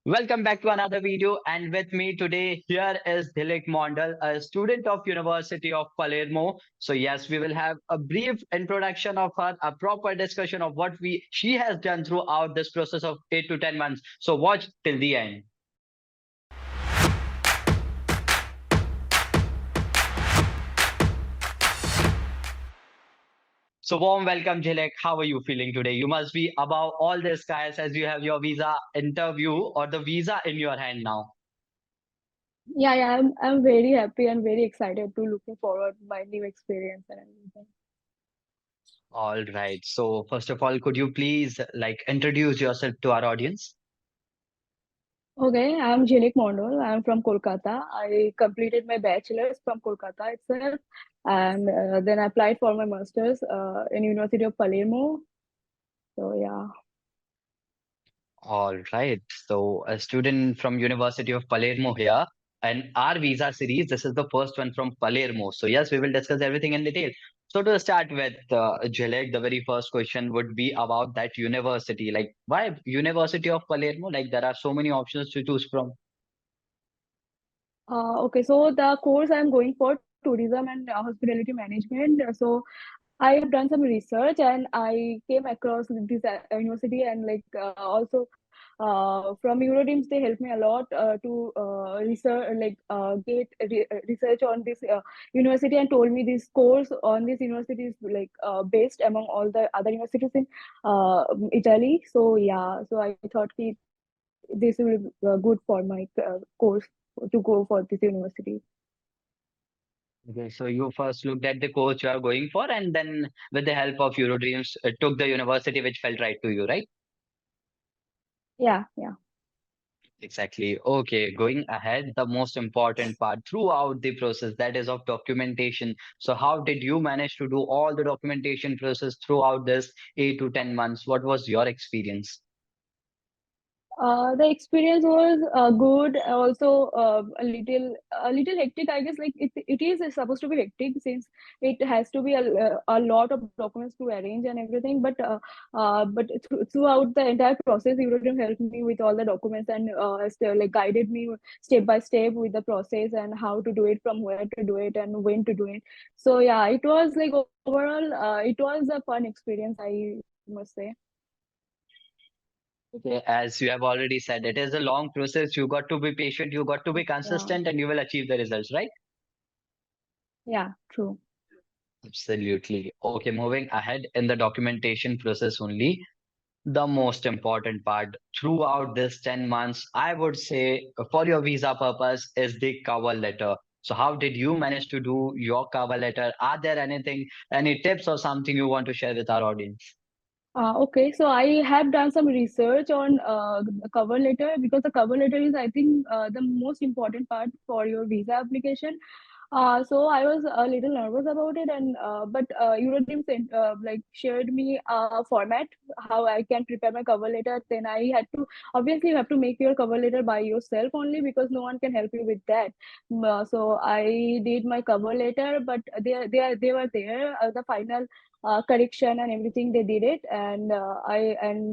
Welcome back to another video, and with me today here is Dilik Mondal, a student of University of Palermo. So yes, we will have a brief introduction of her, a proper discussion of what we she has done throughout this process of 8 to 10 months. So watch till the end. So warm welcome, Jilek. How are you feeling today? You must be above all this, guys, as you have your visa interview or the visa in your hand now. Yeah, I'm very happy and very excited to looking forward my new experience and everything. All right. So first of all, could you please introduce yourself to our audience? Okay, I'm Jilik Mondol. I'm from Kolkata. I completed my bachelor's from Kolkata itself, and then I applied for my master's in University of Palermo. So yeah. All right. So a student from University of Palermo here. And our visa series, this is the first one from Palermo. So yes, we will discuss everything in detail. So to start with, Jhalek, the very first question would be about that university. Like, why University of Palermo? Like, there are so many options to choose from. Okay, so the course I'm going for tourism and hospitality management. So I have done some research and I came across this university and also from Euroteams they helped me a lot to research research on this university and told me this course on this university is best among all the other universities in Italy. So yeah, so I thought this will be good for my course to go for this university. Okay, so you first looked at the course you are going for, and then with the help of Eurodreams, took the university which felt right to you, right? Yeah. Exactly. Okay, going ahead, the most important part throughout the process that is of documentation. So, how did you manage to do all the documentation process throughout this 8 to 10 months? What was your experience? The experience was good. Also, a little hectic. I guess it is supposed to be hectic since it has to be a lot of documents to arrange and everything. But throughout the entire process, Euroteam helped me with all the documents and guided me step by step with the process and how to do it, from where to do it, and when to do it. So yeah, it was like overall, it was a fun experience, I must say. Okay, as you have already said, it is a long process. You got to be patient, you got to be Yeah, consistent, and you will achieve the results, right? yeah, true. Absolutely. Okay, moving ahead in the documentation process only. The most important part throughout this 10 months, I would say, for your visa purpose, is the cover letter. So, how did you manage to do your cover letter? Are there any tips or something you want to share with our audience? Okay, so I have done some research on the cover letter because the cover letter is, I think, the most important part for your visa application. So I was a little nervous about it, and but Euroteam sent shared me a format how I can prepare my cover letter. Then I had to, obviously you have to make your cover letter by yourself only because no one can help you with that. So I did my cover letter, but they were there the final correction and everything they did it, and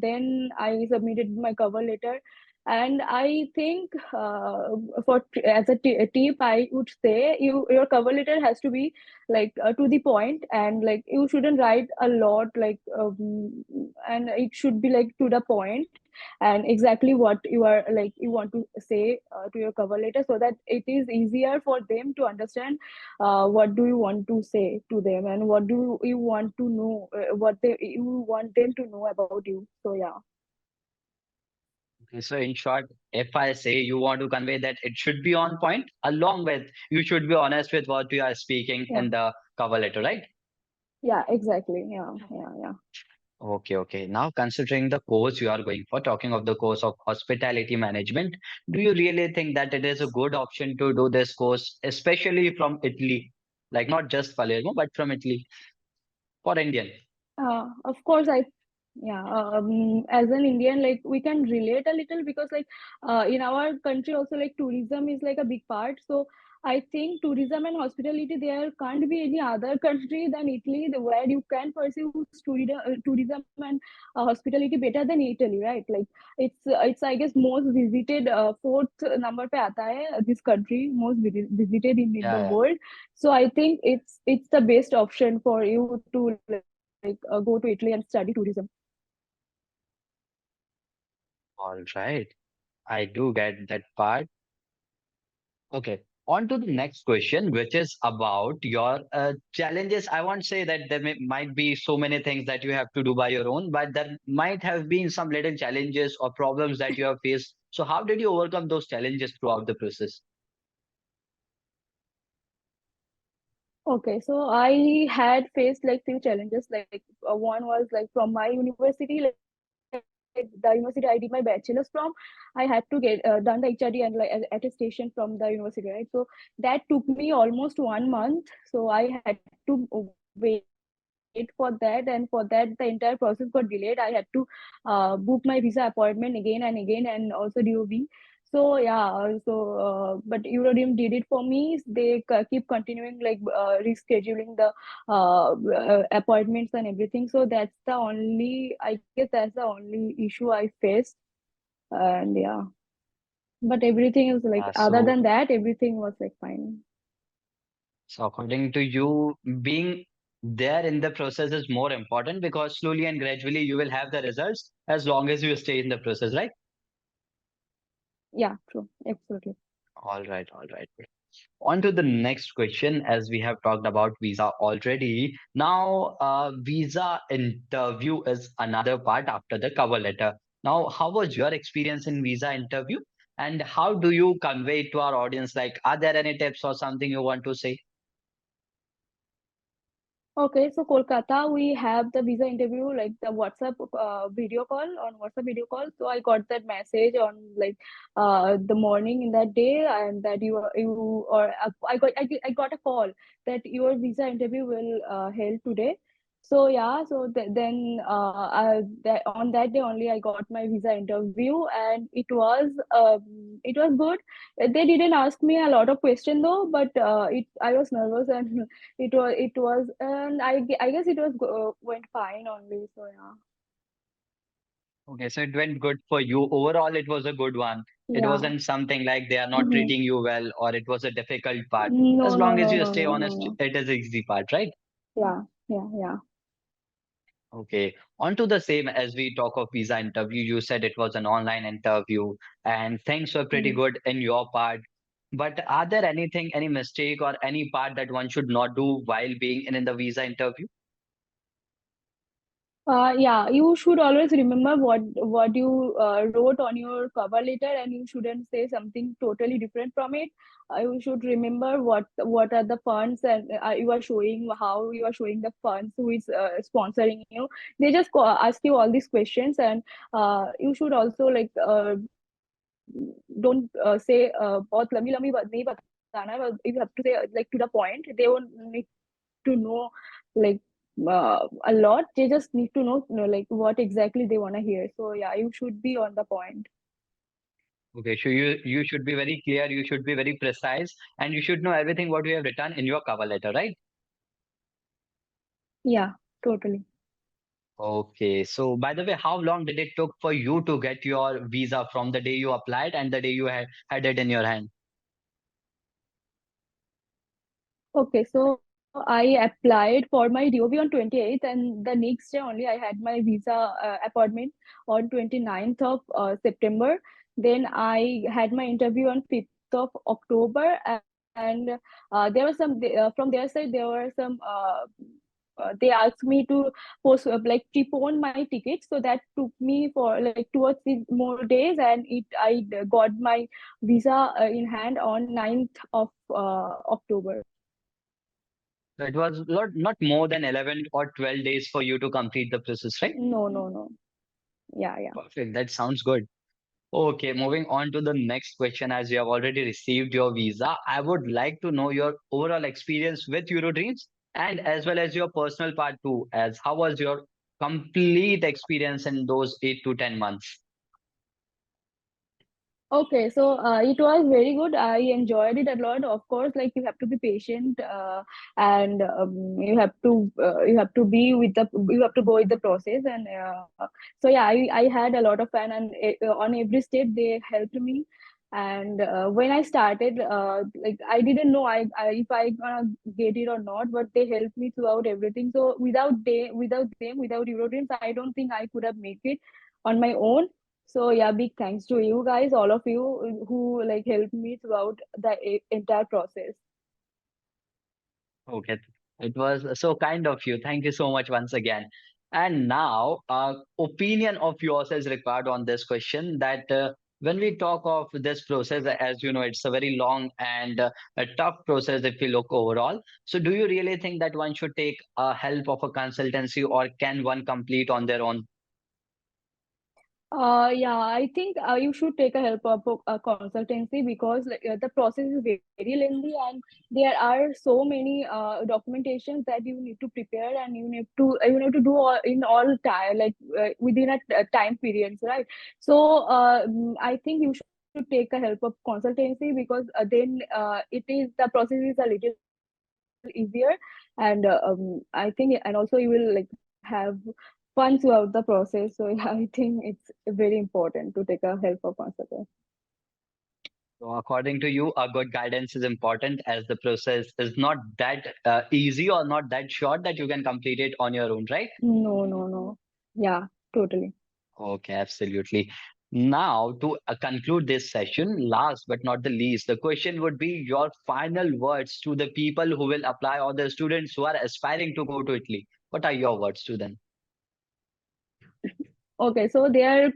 then I submitted my cover letter. And I think as a tip I would say your cover letter has to be to the point, and like you shouldn't write a lot, and it should be like to the point and exactly what you want to say to your cover letter, so that it is easier for them to understand what do you want to say to them, and what do you want to know, what you want them to know about you. So yeah. Okay, so, in short, if I say you want to convey that it should be on point, along with you should be honest with what you are speaking Yeah, in the cover letter, right? yeah, exactly. Yeah. Okay, okay. Now, considering the course you are going for, talking of the course of hospitality management, do you really think that it is a good option to do this course, especially from Italy? Like not just Palermo, but from Italy for Indian. Of course, yeah, as an Indian, like we can relate a little because in our country also like tourism is like a big part. So I think tourism and hospitality, there can't be any other country than Italy where you can pursue tourism and hospitality better than Italy, right? Like it's I guess most visited fourth number pe aata hai this country most visited in the Yeah, yeah. world. So I think it's the best option for you to go to Italy and study tourism. All right. I do get that part. Okay. On to the next question, which is about your challenges. I won't say that might be so many things that you have to do by your own, but there might have been some little challenges or problems that you have faced. So, how did you overcome those challenges throughout the process? Okay, so I had faced like few challenges. Like one was like from my university, like the university I did my bachelor's from, I had to get done the HRD and like attestation from the university, right? So that took me almost 1 month. So I had to wait for that, and for that the entire process got delayed. I had to book my visa appointment again and again, and also DOB. So yeah, but Eurodim did it for me. They keep continuing like rescheduling the appointments and everything. So that's the only, I guess that's the only issue I faced. And yeah, but everything is like, Yeah, other so than that, everything was like fine. so according to you, being there in the process is more important because slowly and gradually you will have the results as long as you stay in the process, right? Yeah, true, absolutely. All right, all right. On to the next question, as we have talked about visa already. Now, visa interview is another part after the cover letter. Now, how was your experience in visa interview? And how do you convey it to our audience? Like, are there any tips or something you want to say? Okay, so Kolkata, we have the visa interview, like the WhatsApp video call, on WhatsApp video call. So I got that message on like the morning in that day, and that you or I got a call that your visa interview will held today. So yeah, so then on that day only I got my visa interview, and it was good. They didn't ask me a lot of question though, but it I was nervous, and it was, and I guess it was went fine only. So yeah. Okay, so it went good for you. Overall, it was a good one. It Yeah. wasn't something like they are not Hmm. treating you well or it was a difficult part. No, As no, long as no, you no, stay no, no, honest, no. it is easy part, right? Yeah, yeah, yeah. Okay. On to the same as we talk of visa interview, you said it was an online interview and things were pretty Hmm. good in your part. But are there anything, any mistake or any part that one should not do while being in the visa interview? Yeah, you should always remember what you wrote on your cover letter, and you shouldn't say something totally different from it. You should remember what are the funds, and you are showing how you are showing the funds, who is sponsoring you. They just ask you all these questions, and you should also like don't say बहुत लंबी लंबी बात नहीं बताना है, but you have to say like to the point. They won't need to know like a lot. They just need to know like what exactly they want to hear. So yeah, you should be on the point. Okay, so you should be very clear, you should be very precise, and you should know everything what you have written in your cover letter, right? Yeah, totally. Okay, so by the way, how long did it took for you to get your visa from the day you applied and the day you had it in your hand? Okay, so I applied for my DOB on 28th, and the next day only I had my visa appointment on 29th of September. Then I had my interview on 5th of October, and there was from their side, there were some they asked me to like prepone my ticket, so that took me for like 2 or 3 more days, and it I got my visa in hand on 9th of October. So it was not more than 11 or 12 days for you to complete the process, right? No, no, no. Yeah, yeah. Perfect. That sounds good. Okay, moving on to the next question. As you have already received your visa, I would like to know your overall experience with Eurodreams and as well as your personal part too, as how was your complete experience in those 8 to 10 months? Okay, so it was very good. I enjoyed it a lot. Of course, like you have to be patient, and you have to be with the you have to go with the process. And so yeah, I had a lot of fun, and on every step they helped me. And when I started, like I didn't know I if I gonna get it or not, but they helped me throughout everything. So without Eurodreams, I don't think I could have made it on my own. So yeah, big thanks to you guys, all of you who like helped me throughout the entire process. Okay, it was so kind of you. Thank you so much once again. And now, opinion of yours is required on this question. That when we talk of this process, as you know, it's a very long and a tough process if we look overall. So, do you really think that one should take help of a consultancy, or can one complete on their own? Yeah, I think you should take a help of a consultancy because like, the process is very lengthy and there are so many documentations that you need to prepare and you need to do in all time like within a time periods, right? So I think you should take a help of consultancy because then it is the process is a little easier and I think and also you will like have fun throughout the process. So yeah, I think it's very important to take a help of consultant. So, according to you, a good guidance is important as the process is not that easy or not that short that you can complete it on your own, right? No. Yeah, totally. Okay, absolutely. Now, to conclude this session, last but not the least, the question would be your final words to the people who will apply or the students who are aspiring to go to Italy. What are your words to them? Okay, so there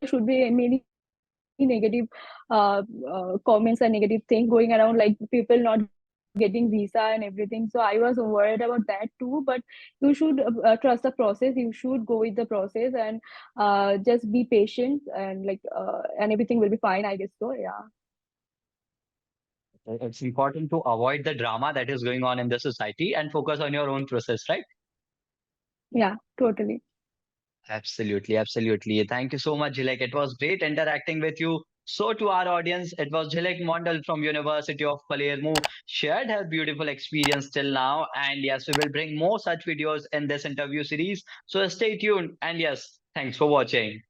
should be many negative comments and negative things going around, like people not getting visa and everything. So I was worried about that too. But you should trust the process. You should go with the process and just be patient and everything will be fine. I guess so. Yeah. It's important to avoid the drama that is going on in the society and focus on your own process, right? Yeah. Totally. Absolutely, absolutely. Thank you so much, Jilek. It was great interacting with you. So, to our audience, it was Jilek Mondal from University of Palermo, shared her beautiful experience till now. And yes, we will bring more such videos in this interview series. So, stay tuned. And yes, thanks for watching.